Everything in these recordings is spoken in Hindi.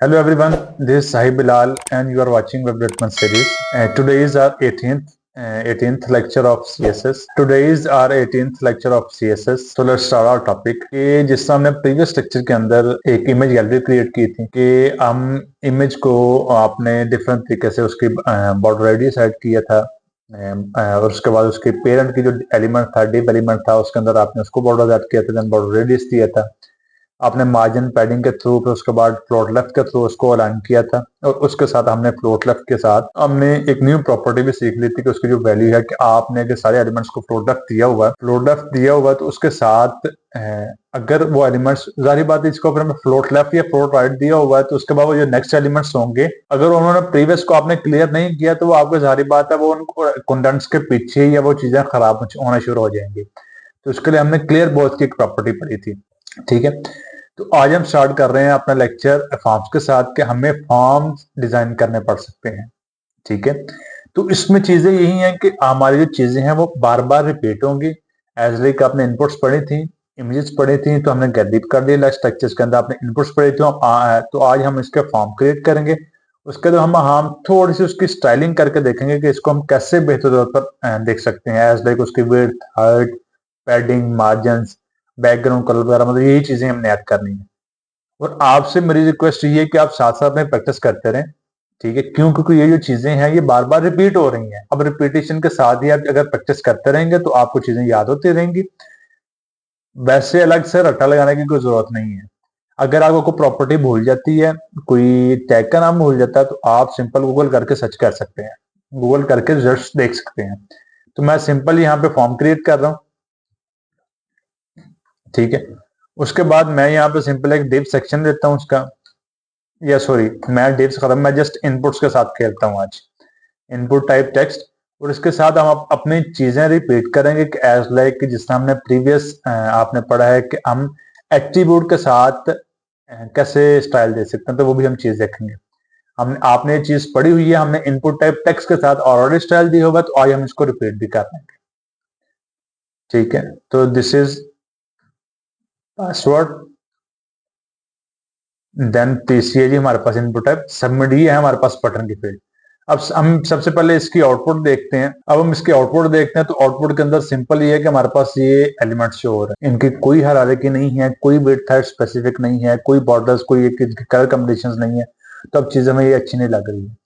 Hello everyone, this is Sahib Bilal and you are watching Web Development Series. Today is our 18th lecture of CSS. Today is our 18th lecture of CSS. So let's start our topic. कि जिस तरह हमने प्रीवियस लेक्चर के अंदर एक इमेज गैलरी क्रिएट की थी कि हम इमेज को आपने डिफरेंट तरीके से उसकी बॉर्डर रेडियस ऐड किया था और उसके बाद उसके पेरेंट की जो एलिमेंट था डिव एलिमेंट था उसके अंदर आपने उसको बॉर्डर ऐड किया था, देन बॉर्डर रेडियस दिया था, आपने मार्जिन पैडिंग के थ्रू, फिर उसके बाद फ्लोट लेफ्ट के थ्रू उसको अलाइन किया था और उसके साथ हमने फ्लोट लेफ्ट के साथ हमने एक न्यू प्रॉपर्टी भी सीख ली थी कि उसकी जो वैल्यू है कि आपने अगर सारे एलिमेंट्स को फ्लोट लेफ्ट दिया हुआ है तो उसके साथ अगर वो एलिमेंट्स, जाहिर बात है इसको अगर हमें फ्लोट लेफ्ट या फ्लोट राइट दिया हुआ है तो उसके बाद वो जो नेक्स्ट एलिमेंट्स होंगे अगर उन्होंने प्रीवियस को आपने क्लियर नहीं किया तो वो आपको जाहिर बात है वो उनको कंटेंट्स के पीछे या वो चीजें खराब होना शुरू हो जाएंगी। तो उसके लिए हमने क्लियर बोथ की एक प्रॉपर्टी पढ़ी थी। ठीक है, तो आज हम स्टार्ट कर रहे हैं अपना लेक्चर फॉर्म्स के साथ कि हमें फॉर्म्स डिजाइन करने पड़ सकते हैं। ठीक है, तो इसमें चीजें यही हैं कि हमारी जो चीजें हैं वो बार बार रिपीट होंगी। एज लाइक आपने इनपुट्स पढ़ी थी, इमेजेस पढ़ी थी, तो हमने गैदर कर दिया। लास्ट लेक्चर्स के अंदर आपने इनपुट्स पढ़ी थी, तो आज हम इसके फॉर्म क्रिएट करेंगे। उसके बाद हम थोड़ी सी उसकी स्टाइलिंग करके देखेंगे कि इसको हम कैसे बेहतर तौर पर देख सकते हैं। एज लाइक उसकी width, height, padding, margin, background colour वगैरह, मतलब यही चीजें हमने ऐड करनी है। और आपसे मेरी रिक्वेस्ट ये है कि आप साथ साथ में प्रैक्टिस करते रहें। ठीक है, क्यों? क्योंकि ये जो चीजें हैं ये बार बार रिपीट हो रही हैं। अब रिपीटेशन के साथ ही आप अगर प्रैक्टिस करते रहेंगे तो आपको चीजें याद होती रहेंगी। वैसे अलग से रट्टा लगाने की कोई जरूरत नहीं है। अगर आपको कोई प्रॉपर्टी भूल जाती है, कोई टैग का नाम भूल जाता है, तो आप सिंपल गूगल करके सर्च कर सकते हैं, गूगल करके रिजल्ट्स देख सकते हैं। तो मैं सिंपल यहाँ पे फॉर्म क्रिएट कर रहा हूँ। ठीक है, उसके बाद मैं यहाँ पे सिंपल एक डिव सेक्शन देता हूँ उसका, या सॉरी मैं डिव्स खत्म, मैं जस्ट इनपुट्स के साथ खेलता हूँ आज। इनपुट टाइप टेक्स्ट, और इसके साथ हम अपनी चीजें रिपीट करेंगे कि एज लाइक जिस तरह हमने प्रीवियस आपने पढ़ा है कि हम एट्रीब्यूट के साथ कैसे स्टाइल दे सकते हैं, तो वो भी हम चीज देखेंगे। हम आपने ये चीज पढ़ी हुई है, हमने इनपुट टाइप टेक्स्ट के साथ ऑलरेडी स्टाइल दिया होगा, तो आज हम इसको रिपीट भी कर लेंगे। ठीक है, तो दिस इज पासवर्ड, देन पीसीएजी हमारे पास इनपुट टाइप, सबमिट ही है हमारे पास बटन की फील्ड। अब हम सबसे पहले इसकी आउटपुट देखते हैं। अब हम इसकी आउटपुट देखते हैं तो आउटपुट के अंदर सिंपल ये है कि हमारे पास ये एलिमेंट्स शो हो रहे हैं, इनकी कोई हायरार्की नहीं है, कोई विड्थ हाइट स्पेसिफिक नहीं है, कोई बॉर्डर्स, कोई कलर कॉम्बिनेशंस नहीं है। तो अब चीज हमें ये अच्छी नहीं लग रही है।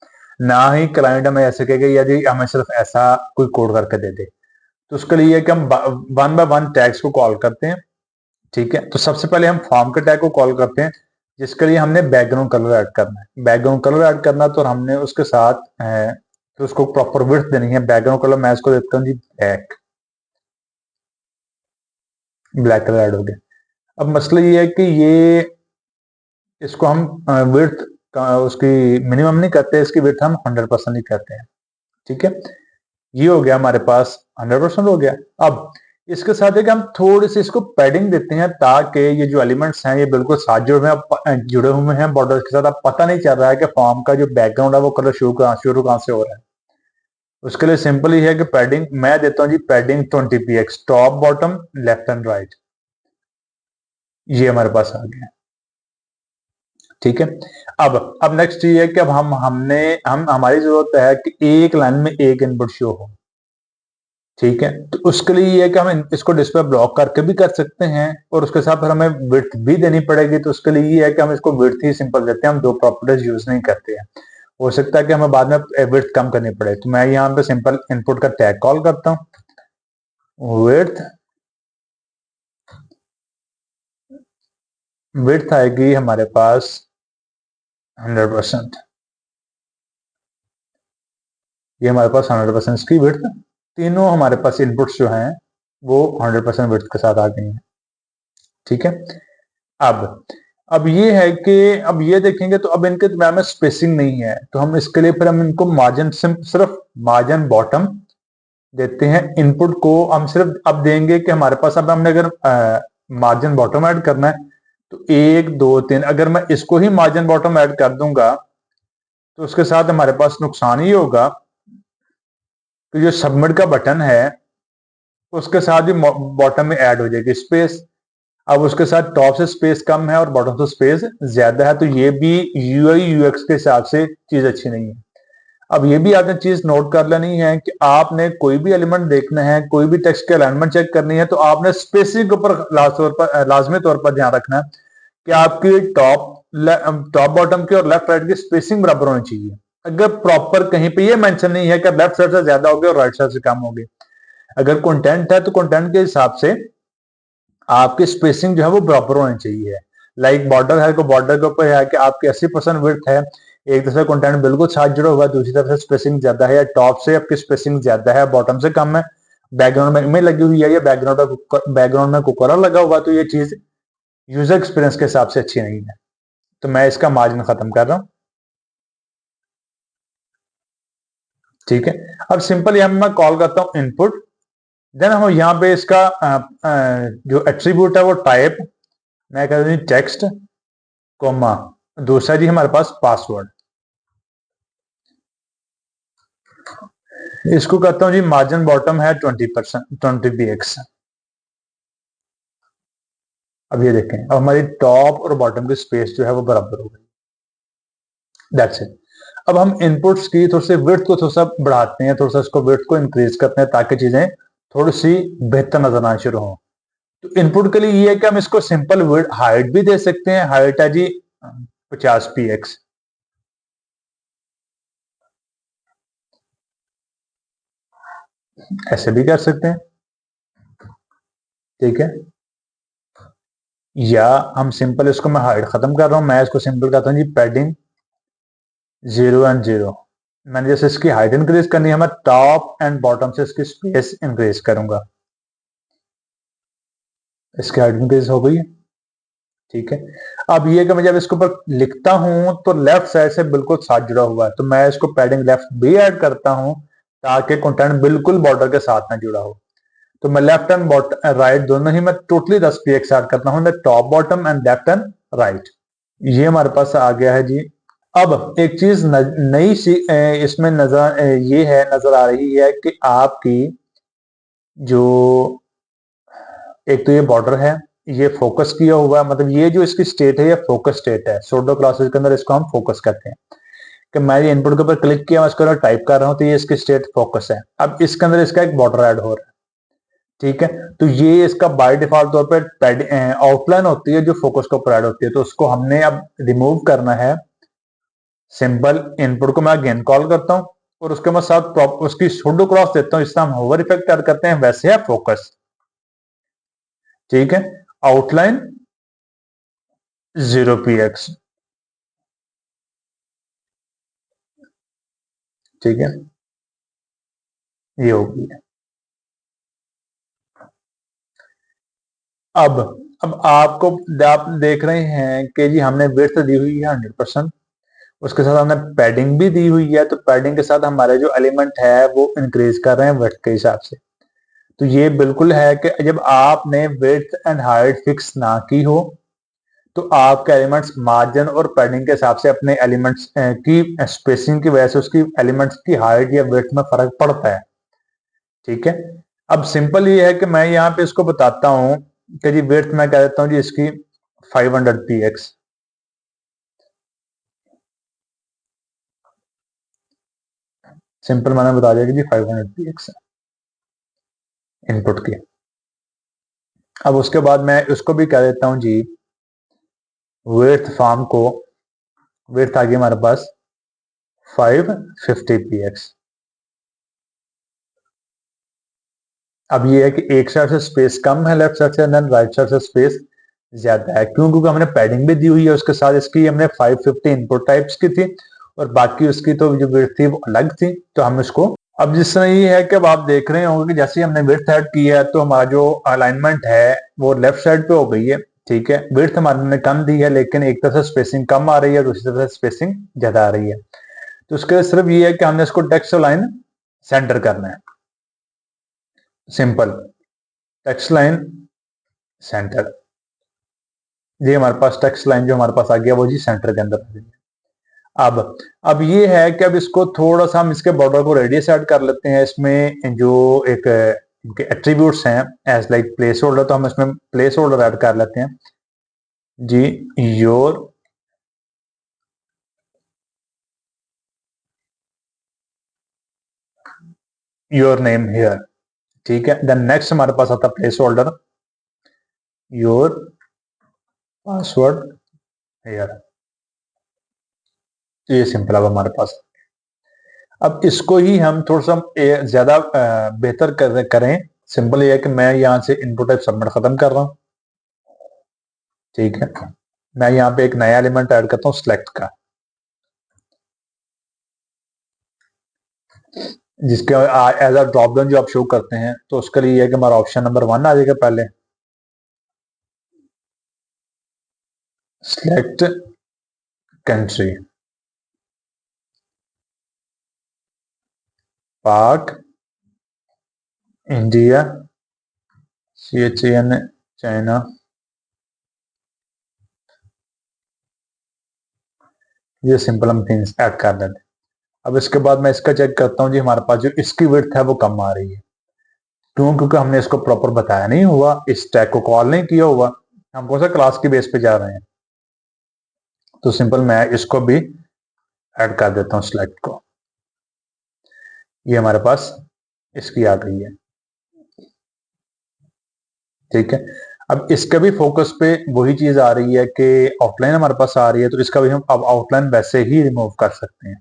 ना ही क्लाइंट हमें ऐसे कहेगा यदि हमें सिर्फ ऐसा कोई कोड करके दे दे। तो उसके लिए कि हम वन बाय वन टैग्स को कॉल करते हैं। ठीक है, तो सबसे पहले हम फॉर्म के टैग को कॉल करते हैं, जिसके लिए हमने बैकग्राउंड कलर ऐड करना है। बैकग्राउंड कलर ऐड करना तो हमने उसके साथ तो उसको प्रॉपर विड्थ देनी है। बैकग्राउंड कलर मैं इसको देता हूँ जी ब्लैक, ब्लैक कलर ऐड हो गया। अब मसला ये है कि ये इसको हम विड्थ उसकी मिनिमम नहीं करते, इसकी विड्थ हम 100% ही करते हैं। ठीक है, ये हो गया हमारे पास 100% हो गया। अब इसके साथ है कि हम थोड़ी सी इसको पैडिंग देते हैं ताकि ये जो एलिमेंट्स हैं ये बिल्कुल साथ जुड़े हुए हैं बॉर्डर के साथ। अब पता नहीं चल रहा है कि फॉर्म का जो बैकग्राउंड है वो कलर शुरू कहां से हो रहा है। उसके लिए सिंपल ही है कि पैडिंग मैं देता हूं जी, padding 20 px, top bottom left and right. ये हमारे पास आ गया। ठीक है, अब नेक्स्ट ये है कि अब हम हमारी जरूरत है कि एक लाइन में एक इनपुट शो हो। ठीक है, तो उसके लिए ये है कि हम इसको डिस्प्ले ब्लॉक करके भी कर सकते हैं और उसके साथ फिर हमें विड्थ भी देनी पड़ेगी। तो उसके लिए ये है कि हम इसको विड्थ ही सिंपल देते हैं, हम दो प्रॉपर्टीज यूज नहीं करते हैं। हो सकता है कि हमें बाद में विड्थ कम करनी पड़े। तो मैं यहाँ पे सिंपल इनपुट का टैग कॉल करता हूँ, विड्थ आएगी हमारे पास 100%। ये हमारे पास 100% इसकी विड्थ, तीनों हमारे पास इनपुट्स जो हैं वो 100% विड्थ के साथ आ गई हैं। ठीक है, अब अब ये है कि अब ये देखेंगे तो अब इनके दरम्यान में स्पेसिंग नहीं है, तो हम इसके लिए फिर हम इनको मार्जिन, सिर्फ मार्जिन बॉटम देते हैं। इनपुट को हम सिर्फ अब देंगे कि हमारे पास, अब हमने अगर मार्जिन बॉटम ऐड करना है तो 1 2 3, अगर मैं इसको ही मार्जिन बॉटम ऐड कर दूंगा तो उसके साथ हमारे पास नुकसान ही होगा कि जो सबमिट का बटन है उसके साथ ही बॉटम में ऐड हो जाएगी स्पेस। अब उसके साथ टॉप से स्पेस कम है और बॉटम से स्पेस ज्यादा है, तो ये भी यूआई यूएक्स के हिसाब से चीज अच्छी नहीं है। अब ये भी आपने चीज नोट कर लेनी है कि आपने कोई भी एलिमेंट देखना है, कोई भी टेक्स्ट की अलाइनमेंट चेक करनी है, तो आपने स्पेसिंग के ऊपर लाजमी तौर पर ध्यान रखना है कि आपकी टॉप बॉटम की और लेफ्ट राइट की स्पेसिंग बराबर होनी चाहिए। अगर प्रॉपर कहीं पे ये मेंशन नहीं है कि लेफ्ट साइड से ज्यादा होगी और राइट साइड से कम होगी, अगर कंटेंट है तो कंटेंट के हिसाब से आपकी स्पेसिंग जो है वो बराबर होनी चाहिए। लाइक बॉर्डर है तो बॉर्डर के ऊपर है कि आपकी 80% विड्थ है, एक दूसरे कंटेंट बिल्कुल साथ जुड़ा हुआ है, दूसरी तरफ से स्पेसिंग ज्यादा है, या टॉप से आपकी स्पेसिंग ज्यादा है, बॉटम से कम है, बैकग्राउंड में लगी हुई है या बैकग्राउंड में कुकरा लगा हुआ, तो ये चीज यूजर एक्सपीरियंस के हिसाब से अच्छी नहीं है। तो मैं इसका मार्जिन खत्म कर रहा हूं। ठीक है, अब सिंपल यहां मैं कॉल करता हूं इनपुट, देन हम यहाँ पे इसका जो एट्रीब्यूट है वो टाइप मैं कहता हूँ टेक्स्ट कोमा, दूसरा जी हमारे पास पासवर्ड, इसको कहता हूं जी मार्जिन बॉटम है 20%, 20 px। अब ये देखें, अब हमारी टॉप और बॉटम की स्पेस जो है वो बराबर हो गई। That's it. अब हम इनपुट्स की थोड़ी सी विड्थ को थोड़ा सा बढ़ाते हैं, थोड़ा सा इसको विड्थ को इंक्रीज करते हैं ताकि चीजें थोड़ी सी बेहतर नजर आना शुरू हो। तो इनपुट के लिए ये है कि हम इसको सिंपल हाइट भी दे सकते हैं, हाइट है जी 50 px, ऐसे भी कर सकते हैं। ठीक है, या हम सिंपल इसको मैं हाइट खत्म कर रहा हूं, मैं इसको सिंपल करता हूं जी पैडिंग 0 and 0। मैंने जैसे इसकी हाइट इंक्रीज करनी है, मैं टॉप एंड बॉटम से इसकी स्पेस इंक्रीज करूंगा, इसकी हाइट इंक्रीज हो गई। ठीक है, अब ये कि मैं जब इसके ऊपर लिखता हूं तो लेफ्ट साइड से बिल्कुल साथ जुड़ा हुआ है, तो मैं इसको पैडिंग लेफ्ट भी ऐड करता हूं ताकि कंटेंट बिल्कुल बॉर्डर के साथ ना जुड़ा हो। तो मैं लेफ्ट एंड राइट दोनों ही मैं टोटली 10 px ऐड करता हूं, top bottom and left and right. ये हमारे पास आ गया है जी। अब एक चीज नई सी इसमें नजर आ रही है कि आपकी जो एक तो ये बॉर्डर है, ये फोकस किया हुआ है, मतलब ये जो इसकी स्टेट है ये फोकस स्टेट है। सूडो क्लासेस के अंदर इसको हम फोकस करते हैं कि मैं ये इनपुट के ऊपर क्लिक किया, मैं इसके अंदर टाइप कर रहा हूं, तो ये इसकी स्टेट फोकस है। अब इसके अंदर इसका एक बॉर्डर ऐड हो रहा है। ठीक है, तो ये इसका बाय डिफॉल्ट तौर पर आउटलाइन होती है जो फोकस को ऐड होती है, तो उसको हमने अब रिमूव करना है। सिंपल इनपुट को मैं अगेन कॉल करता हूं और उसके बाद साथ उसकी सूडो क्रॉस देता हूं, इससे हम होवर इफेक्ट ऐड करते हैं, वैसे है फोकस। ठीक है, आउटलाइन 0 px। ठीक है, ये हो गई है। अब आप देख रहे हैं कि जी हमने विड्थ दी हुई है 100%, उसके साथ हमने पैडिंग भी दी हुई है, तो पैडिंग के साथ हमारे जो एलिमेंट है वो इंक्रीज कर रहे हैं विड्थ के हिसाब से। तो ये बिल्कुल है कि जब आपने विड्थ एंड हाइट फिक्स ना की हो तो आपके एलिमेंट्स मार्जिन और पैडिंग के हिसाब से अपने एलिमेंट्स की स्पेसिंग की वजह से उसकी एलिमेंट्स की हाइट या विड्थ में फर्क पड़ता है। ठीक है, अब सिंपल ये है कि मैं यहाँ पे इसको बताता हूँ कि जी विड्थ मैं कह देता हूँ जी इसकी 500 px। सिंपल मैंने बता दिया कि जी 500 px है इनपुट की। अब उसके बाद मैं उसको भी कह देता हूँ जी विड्थ फॉर्म को, विड्थ आ गई हमारे पास 550 px। अब ये है कि एक साइड से स्पेस कम है लेफ्ट साइड से, देन राइट साइड से स्पेस ज्यादा है, क्यों? क्योंकि हमने पैडिंग भी दी हुई है, उसके साथ इसकी हमने 550 इनपुट टाइप्स की थी और बाकी उसकी तो जो विड्थ थी वो अलग थी, तो हम इसको अब जिस तरह ये है कि अब आप देख रहे होंगे कि जैसे ही हमने विड्थ ऐड की है तो हमारा जो अलाइनमेंट है वो लेफ्ट साइड पे हो गई है। ठीक है, विड्थ हमारे ने कम दी है लेकिन एक तरफ से स्पेसिंग कम आ रही है, दूसरी तरफ से स्पेसिंग ज्यादा आ रही है। तो उसके सिर्फ ये है कि हमने इसको टेक्स्ट लाइन सेंटर करना है। सिंपल टेक्स्ट लाइन सेंटर, ये हमारे पास टेक्स्ट लाइन जो हमारे पास आ गया वो जी सेंटर के अंदर आ गई। अब ये है कि अब इसको थोड़ा सा हम इसके बॉर्डर को रेडियस ऐड कर लेते हैं। इसमें जो एक इनके एट्रीब्यूट्स हैं एज लाइक प्लेस होल्डर, तो हम इसमें प्लेस होल्डर ऐड कर लेते हैं जी। योर नेम हियर, ठीक है। देन नेक्स्ट हमारे पास आता है place holder your password here. ये सिंपल अब हमारे पास। अब इसको ही हम थोड़ा सा ज्यादा बेहतर करें। सिंपल ये है कि मैं यहाँ से इनपुट टाइप सबमिट खत्म कर रहा हूँ, ठीक है। मैं यहाँ पे एक नया एलिमेंट ऐड करता हूँ सिलेक्ट का, जिसके एज अ ड्रॉप डाउन जो आप शो करते हैं, तो उसके लिए है कि हमारा ऑप्शन नंबर 1 आ जाएगा पहले, सिलेक्ट कंट्री, पाक, इंडिया, CHIN चाइना, ये सिंपल हम थिंग्स ऐड कर देते हैं। अब इसके बाद मैं इसका चेक करता हूँ जी, हमारे पास जो इसकी विड्थ है वो कम आ रही है। क्यों? क्योंकि हमने इसको प्रॉपर बताया नहीं हुआ, इस टैग को कॉल नहीं किया हुआ, हम कौन सा क्लास की बेस पे जा रहे हैं। तो सिंपल मैं इसको भी ऐड कर देता हूँ सिलेक्ट को, ये हमारे पास इसकी आ गई है, ठीक है। अब इसके भी फोकस पे वही चीज आ रही है कि आउटलाइन हमारे पास आ रही है, तो इसका भी हम अब आउटलाइन वैसे ही रिमूव कर सकते हैं।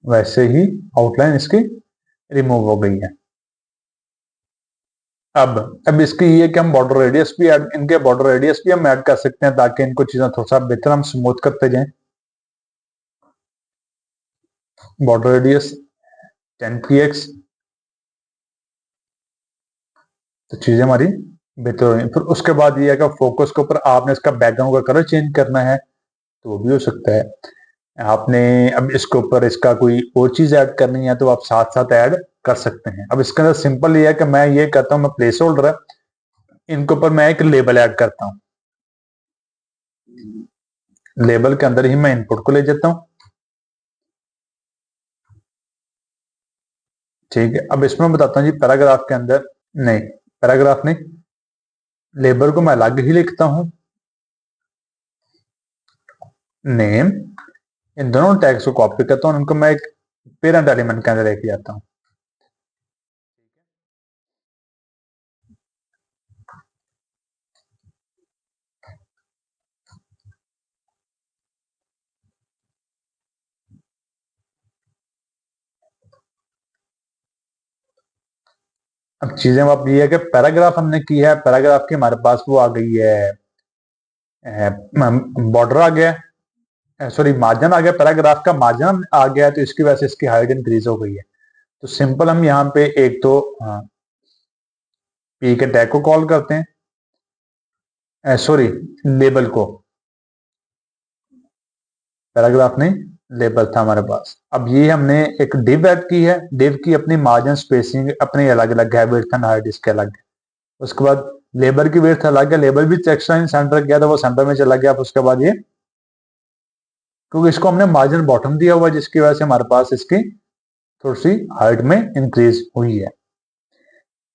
वैसे ही आउटलाइन इसकी रिमूव हो गई है। अब इसकी ये कि हम बॉर्डर रेडियस भी ऐड, इनके बॉर्डर रेडियस भी हम ऐड कर सकते हैं, ताकि इनको चीजें थोड़ा सा बेहतर हम स्मूथ करते जाएं। बॉर्डर रेडियस 10 px, तो चीजें हमारी बेहतर हो रही। फिर उसके बाद ये है कि फोकस के ऊपर आपने इसका बैकग्राउंड का कलर चेंज करना है, तो वो भी हो सकता है। आपने अब इसके ऊपर इसका कोई और चीज ऐड करनी है, तो आप साथ साथ ऐड कर सकते हैं। अब इसके अंदर सिंपल ये है कि मैं ये करता हूं, मैं प्लेस होल्डर है, इनके ऊपर मैं एक लेबल ऐड करता हूं। लेबल के अंदर ही मैं इनपुट को ले जाता हूं, ठीक है। अब इसमें बताता हूं जी, पैराग्राफ के अंदर नहीं, पैराग्राफ नहीं, लेबल को मैं अलग ही लिखता हूं, नेम, इन दोनों टैग्स को कॉपी करता हूं, उनको मैं एक पेरेंट एलिमेंट के अंदर लेके जाता हूं। अब चीजें अब ये है कि पैराग्राफ हमने की है, पैराग्राफ की हमारे पास वो आ गई है, बॉर्डर आ गया, सॉरी मार्जिन आ गया, पैराग्राफ का मार्जिन आ गया, तो इसकी वजह से इसकी हाइट इंक्रीज हो गई है। तो सिंपल हम यहाँ पे एक तो पी के टैग को कॉल करते हैं, सॉरी लेबल को, पैराग्राफ नहीं लेबल था हमारे पास। अब ये हमने एक डिव ऐड की है, डिव की अपनी मार्जिन स्पेसिंग अपनी अलग अलग है, विड्थ एंड हाइट इसके अलग है। उसके बाद लेबर की विड्थ अलग है, लेबल भी एक्स्ट्रा इन सेंटर किया था, वो सेंटर में चला गया। उसके बाद ये, क्योंकि इसको हमने मार्जिन बॉटम दिया हुआ है, जिसकी वजह से हमारे पास इसकी थोड़ी सी हाइट में इंक्रीज हुई है।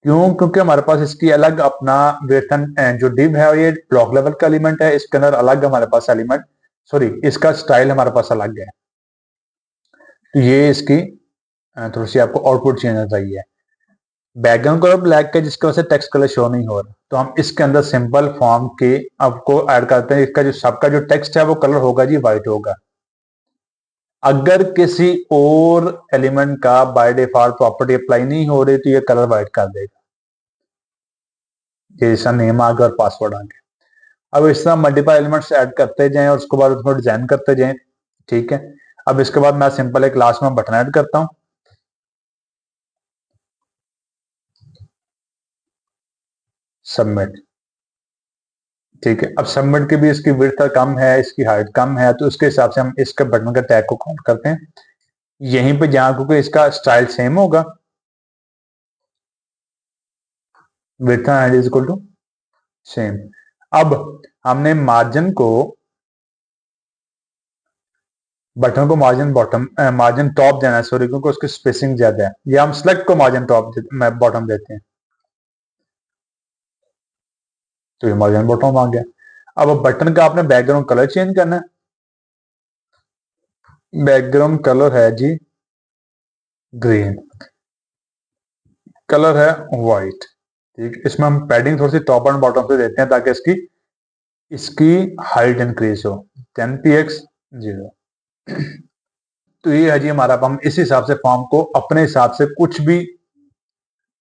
क्यों? क्योंकि हमारे पास इसकी अलग अपना वेतन जो डिव है, ये ब्लॉक लेवल का एलिमेंट है, इसके अंदर अलग हमारे पास एलिमेंट, सॉरी इसका स्टाइल हमारे पास अलग है। तो ये इसकी थोड़ी सी आपको आउटपुट चेंज हो रही है। बैकग्राउंड कलर ब्लैक है, जिसकी वजह से टेक्स्ट कलर शो नहीं हो रहा, तो हम इसके अंदर सिंपल फॉर्म के आपको ऐड करते हैं, इसका जो सबका जो टेक्स्ट है वो कलर होगा जी व्हाइट होगा। अगर किसी और एलिमेंट का बाय डिफॉल्ट प्रॉपर्टी अप्लाई नहीं हो रही, तो ये कलर व्हाइट कर देगा, जैसा नेम आ गया और पासवर्ड आ गया। अब इस तरह मल्टीपल एलिमेंट्स ऐड करते जाएं और उसके बाद उसको डिजाइन करते जाएं, ठीक है। अब इसके बाद मैं सिंपल एक क्लास में बटन ऐड करता हूं, सबमिट, ठीक है। अब सबमिट की भी इसकी विड्थ कम है, इसकी हाइट कम है, तो उसके हिसाब से हम इसके बटन का टैग को काउंट करते हैं यहीं पे, जहां क्योंकि इसका स्टाइल सेम होगा, width and height is equal to same. अब हमने मार्जिन को, बटन को मार्जिन बॉटम, मार्जिन टॉप देना है, सॉरी, क्योंकि उसकी स्पेसिंग ज्यादा है, या हम सेलेक्ट को मार्जिन टॉप बॉटम देते हैं, तो ये मार्जिन बॉटम आ गया। अब बटन का आपने बैकग्राउंड कलर चेंज करना है। बैकग्राउंड कलर है जी ग्रीन, कलर है व्हाइट, ठीक। इसमें हम पैडिंग थोड़ी सी टॉप एंड बॉटम से देते हैं ताकि इसकी इसकी हाइट इंक्रीज हो, 10 px 0। तो ये है जी हमारा, हम इस हिसाब से फॉर्म को अपने हिसाब से कुछ भी,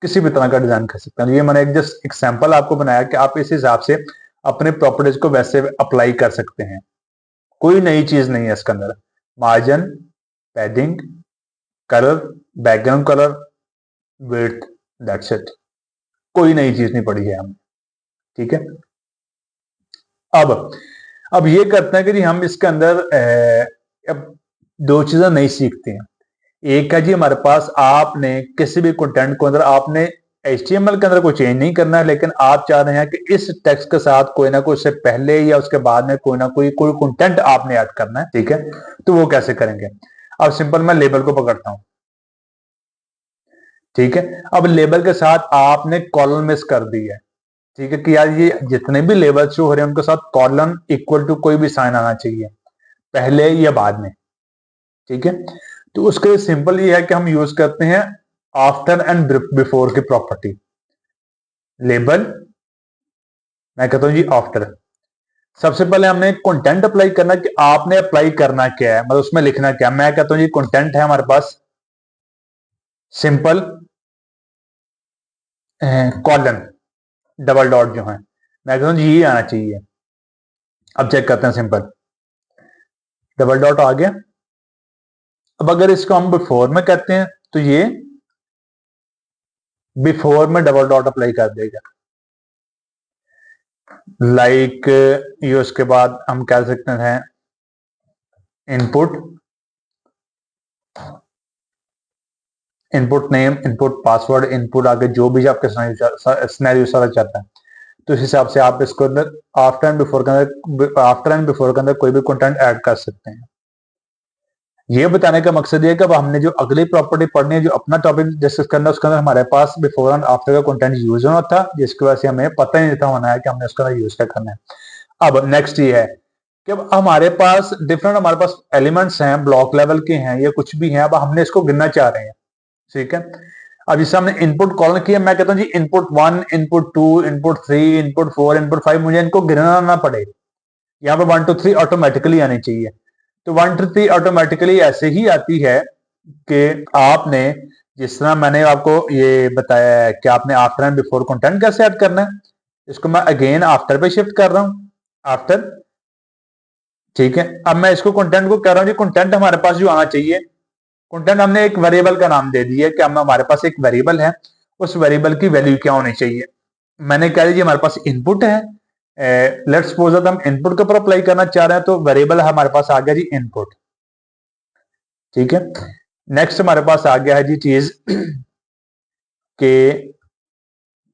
किसी भी तरह का डिजाइन कर सकते हैं। ये मैंने एक जस्ट एक सैंपल आपको बनाया कि आप इस हिसाब से अपने प्रॉपर्टीज को वैसे अप्लाई कर सकते हैं। कोई नई चीज नहीं है इसके अंदर। Margin, padding, colour, background colour, width, that's it. कोई नई चीज नहीं पड़ी है हम, ठीक है। अब ये करते हैं कि जी हम इसके अंदर अब दो चीजें नहीं सीखते हैं। एक है जी हमारे पास, आपने किसी भी कंटेंट को अंदर आपने HTML के अंदर कोई चेंज नहीं करना है, लेकिन आप चाह रहे हैं कि इस टेक्स्ट के साथ कोई ना कोई, उससे पहले या उसके बाद में कोई ना कोई कंटेंट आपने ऐड करना है, ठीक है। तो वो कैसे करेंगे? अब सिंपल मैं लेबल को पकड़ता हूं, ठीक है। अब लेबल के साथ आपने कॉलन मिस कर दी है, ठीक है, कि यार ये जितने भी लेबल शो हो रहे हैं उनके साथ कॉलन इक्वल टू कोई भी साइन आना चाहिए, पहले या बाद में, ठीक है। तो उसके लिए सिंपल ये है कि हम यूज करते हैं आफ्टर एंड बिफोर की प्रॉपर्टी। लेबल, मैं कहता हूं जी आफ्टर। सबसे पहले हमने कंटेंट अप्लाई करना कि आपने अप्लाई करना क्या है, मतलब उसमें लिखना क्या है। मैं कहता हूं जी कंटेंट है हमारे पास सिंपल कॉलन डबल डॉट जो है, मैं कहता हूं जी ये आना चाहिए। अब चेक करते हैं, सिंपल डबल डॉट आ गया। अब अगर इसको हम बिफोर में कहते हैं तो ये बिफोर में डबल डॉट अप्लाई कर देगा। लाइक ये उसके बाद हम कह सकते हैं input, input name, input password, input आगे जो भी आपके सिनेरियो सारा चाहता है, तो इस हिसाब से आप इसको अंदर आफ्टर एंड बिफोर के अंदर, आफ्टर एंड बिफोर के अंदर कोई भी कंटेंट ऐड कर सकते हैं। ये बताने का मकसद ये है कि अब हमने जो अगली प्रॉपर्टी पढ़नी है, जो अपना टॉपिक डिस्कस करना है, उसके अंदर हमारे पास बिफोर एंड आफ्टर का कंटेंट यूज होना था, जिसकी वजह से हमें पता ही नहीं था होना है कि हमने उसका यूज क्या करना है। अब नेक्स्ट ये है कि अब हमारे पास डिफरेंट, हमारे पास एलिमेंट्स हैं, ब्लॉक लेवल के हैं या कुछ भी हैं, अब हमने इसको गिनना चाह रहे हैं, ठीक है। अब जैसे हमने इनपुट कॉलन किया, मैं कहता हूं जी input 1, input 2, input 3, input 4, input 5, मुझे इनको गिनना ना पड़े, यहाँ पे 1 2 3 ऑटोमेटिकली आनी चाहिए। तो 1 2 3 ऑटोमेटिकली ऐसे ही आती है कि आपने, जिस तरह मैंने आपको ये बताया है कि आपने आफ्टर एंड बिफोर कंटेंट कैसे ऐड करना है, इसको मैं अगेन आफ्टर पे शिफ्ट कर रहा हूं, आफ्टर, ठीक है। अब मैं इसको कंटेंट को कह रहा हूं जी कंटेंट हमारे पास जो आना चाहिए, कंटेंट हमने एक वेरिएबल का नाम दे दिया कि हमारे पास एक वेरिएबल है, उस वेरिएबल की वैल्यू क्या होनी चाहिए। मैंने कह दिया हमारे पास इनपुट है, लेट्स सपोज दैट हम इनपुट के ऊपर अप्लाई करना चाह रहे हैं, तो वेरिएबल हमारे पास आ गया जी इनपुट, ठीक है। नेक्स्ट हमारे पास आ गया है जी चीज के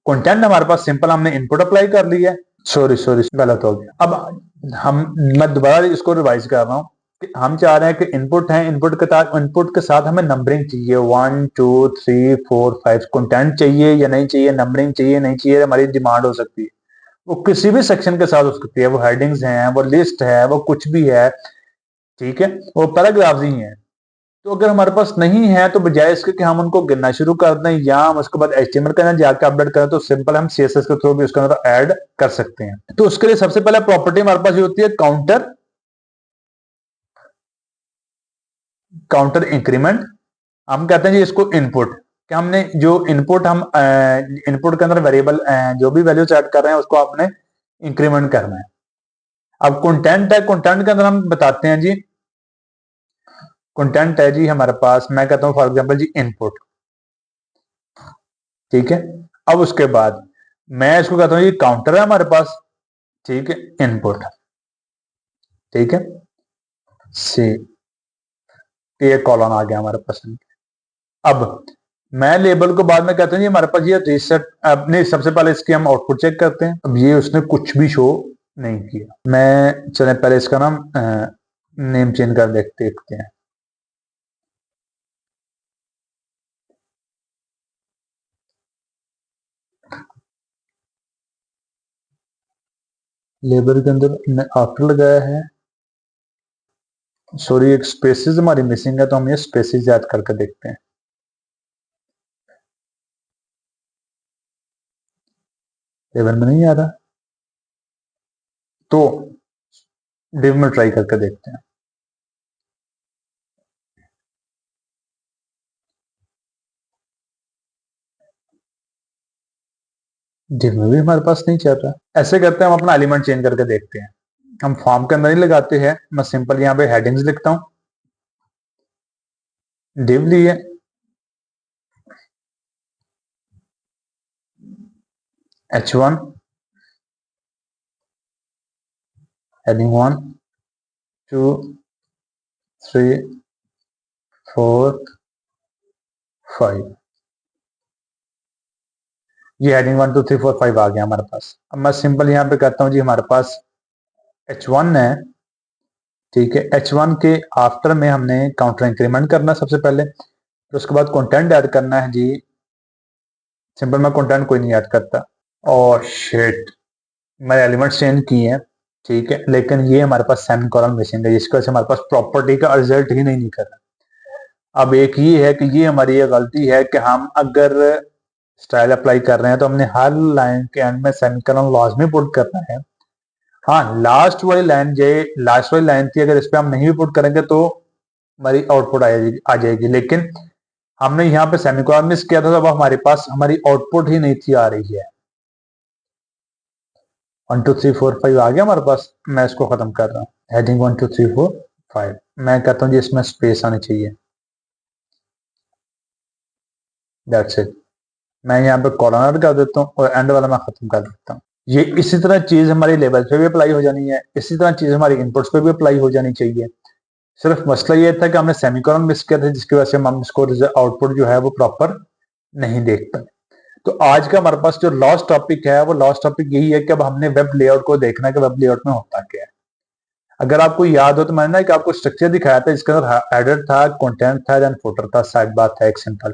कंटेंट हमारे पास सिंपल हमने इनपुट अप्लाई कर लिया है, सॉरी सॉरी गलत हो गया। अब हम, मैं दोबारा इसको रिवाइज कर रहा हूं कि हम चाह रहे हैं कि इनपुट है, इनपुट के साथ हमें नंबरिंग चाहिए, 1 2 3 4 5। कंटेंट चाहिए या नहीं चाहिए, नंबरिंग चाहिए नहीं चाहिए, हमारी डिमांड हो सकती है। वो किसी भी सेक्शन के साथ हो सकती है, वो हेडिंग्स हैं, वो लिस्ट है, वो कुछ भी है, ठीक है, वो पैराग्राफ्स ही हैं। तो अगर हमारे पास नहीं है तो बजाय इसके कि हम उनको गिनना शुरू कर दें या हम उसके बाद HTML के अंदर जाकर अपडेट करें, तो सिंपल हम CSS के थ्रू भी उसके अंदर ऐड कर सकते हैं। तो उसके लिए सबसे पहले प्रॉपर्टी हमारे पास ये होती है काउंटर, काउंटर इंक्रीमेंट। हम कहते हैं जी इसको इनपुट, कि हमने जो इनपुट, हम इनपुट के अंदर वेरिएबल जो भी वैल्यू ऐड कर रहे हैं उसको आपने इंक्रीमेंट करना है। अब कंटेंट है, कंटेंट के अंदर हम बताते हैं जी, कंटेंट है जी हमारे पास, मैं कहता हूं फॉर एग्जांपल जी इनपुट, ठीक है। अब उसके बाद मैं इसको कहता हूं ये काउंटर है हमारे पास, ठीक है, इनपुट, ठीक है, सी, ये कॉलम आ गया हमारे पास। अब मैं लेबल को बाद में कहता हूँ जी हमारे पास ये रीसेट, अपने सबसे पहले इसकी हम आउटपुट चेक करते हैं। अब ये उसने कुछ भी शो नहीं किया। मैं चले पहले इसका नाम नेम चेंज कर देखते हैं। लेबल के अंदर आफ्टर लगाया है, सॉरी एक स्पेसिस हमारी मिसिंग है, तो हम ये स्पेसिस ऐड करके देखते हैं। लेबल में नहीं आ रहा तो डिव में ट्राई करके देखते हैं। डिव में भी हमारे पास नहीं चल रहा। ऐसे करते हैं, हम अपना एलिमेंट चेंज करके देखते हैं। हम फॉर्म के अंदर नहीं लगाते हैं, मैं सिंपल यहाँ पे हेडिंग्स लिखता हूँ। डिव लिए, h1 heading 1 2 3 4 5, ये हेडिंग 1 2 3 4 5 आ गया हमारे पास। अब मैं सिंपल यहाँ पे कहता हूँ जी हमारे पास h1 है, ठीक है। h1 के आफ्टर में हमने काउंटर इंक्रीमेंट करना सबसे पहले, फिर उसके बाद कंटेंट ऐड करना है जी। सिंपल मैं कंटेंट कोई नहीं ऐड करता। और शिट, मैंने एलिमेंट्स चेंज किए हैं, ठीक है, लेकिन ये हमारे पास सेमीकोलन मिसिंग है, जिसकी वजह से हमारे पास प्रॉपर्टी का रिजल्ट ही नहीं निकल रहा। अब एक ये है कि ये हमारी ये गलती है कि हम अगर स्टाइल अप्लाई कर रहे हैं तो हमने हर लाइन के एंड में सेमीकोलन लाजमी पुट करना है। हाँ, लास्ट वाली लाइन, ये लास्ट वाली लाइन थी, अगर इस पे हम नहीं भी पुट करेंगे तो हमारी आउटपुट आ जाएगी, लेकिन हमने यहाँ पे सेमीकोलन मिस किया था, तो अब हमारे पास हमारी आउटपुट ही नहीं थी आ रही है। 1 2 3 4 5 आ गया हमारे पास। मैं इसको खत्म कर रहा हूँ, हेडिंग 1 2 3 4 5। मैं कहता हूँ जी इसमें स्पेस आनी चाहिए, दैट्स इट। मैं यहाँ पे कॉर्नर कर देता हूँ और एंड वाला मैं खत्म कर देता हूँ। ये इसी तरह चीज हमारी लेवल पे भी अप्लाई हो जानी है, इसी तरह चीज हमारी इनपुट्स पे भी अप्लाई हो जानी चाहिए। सिर्फ मसला ये था कि हमने सेमीकोलन मिस किया था, जिसकी वजह से हम इसको आउटपुट जो है वो प्रॉपर नहीं देख पाए। तो आज का हमारे पास जो लास्ट टॉपिक है, वो लास्ट टॉपिक यही है कि अब हमने वेब लेआउट को देखना है कि वेब लेआउट में होता क्या है। अगर आपको याद हो तो मैंने ना कि आपको स्ट्रक्चर दिखाया था, जिसके अंदर हेडर था, कंटेंट था, देन फुटर था, साइड बार था, एक सिंपल,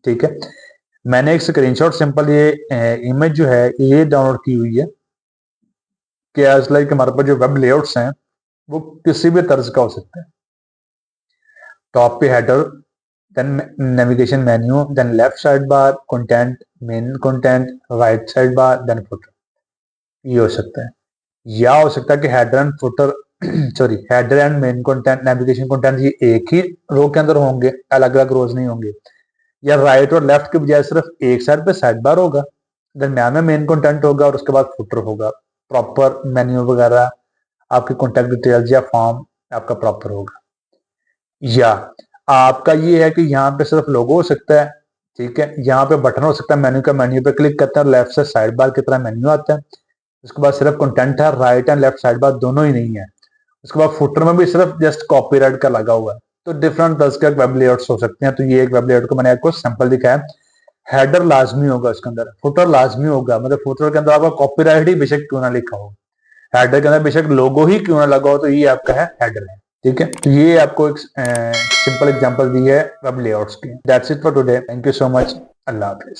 ठीक है। मैंने एक स्क्रीनशॉट सिंपल ये इमेज जो है ये डाउनलोड की हुई है कि एज लाइक हमारे पास जो वेब लेआउट्स हैं वो किसी भी तर्ज का हो सकता है। टॉप पे header, then navigation menu, then left side bar content, main content, right side bar, then footer, ये हो सकता है। या हो सकता है कि header and footer sorry header and main content, navigation content ये एक ही रो के अंदर होंगे, अलग अलग रोज नहीं होंगे। या राइट और लेफ्ट के बजाय सिर्फ एक साइड पे साइड बार होगा, दरम्यान में मेन कंटेंट होगा और उसके बाद फुटर होगा, प्रॉपर मेन्यू वगैरह, आपके कॉन्टेक्ट डिटेल्स या फॉर्म आपका प्रॉपर होगा। या आपका ये है कि यहाँ पे सिर्फ लोगो हो सकता है, ठीक है, यहाँ पे बटन हो सकता है मेन्यू का, मेन्यू पे क्लिक करते हैं, लेफ्ट से साइड बार की तरह मेन्यू आता है। उसके बाद सिर्फ कंटेंट है, राइट एंड लेफ्ट साइड बार दोनों ही नहीं है। उसके बाद फुटर में भी सिर्फ जस्ट कॉपीराइट का लगा हुआ है। तो डिफरेंट तरह के वेब लेआउट्स हो सकते हैं। तो ये एक वेब लेआउट को मैंने आपको सैंपल दिखाया। हेडर लाजमी होगा उसके अंदर, फुटर लाजमी होगा, मतलब फुटर के अंदर आपका कॉपीराइट ही बेशक क्यों ना लिखा हो, हेडर के अंदर बेशक लोगो ही क्यों ना लगा हो, तो ये आपका है हेडर है, ठीक है। तो ये आपको एक सिंपल एग्जांपल दी है वेब लेआउट्स की। That's it for today, thank you so much, Allah Hafiz.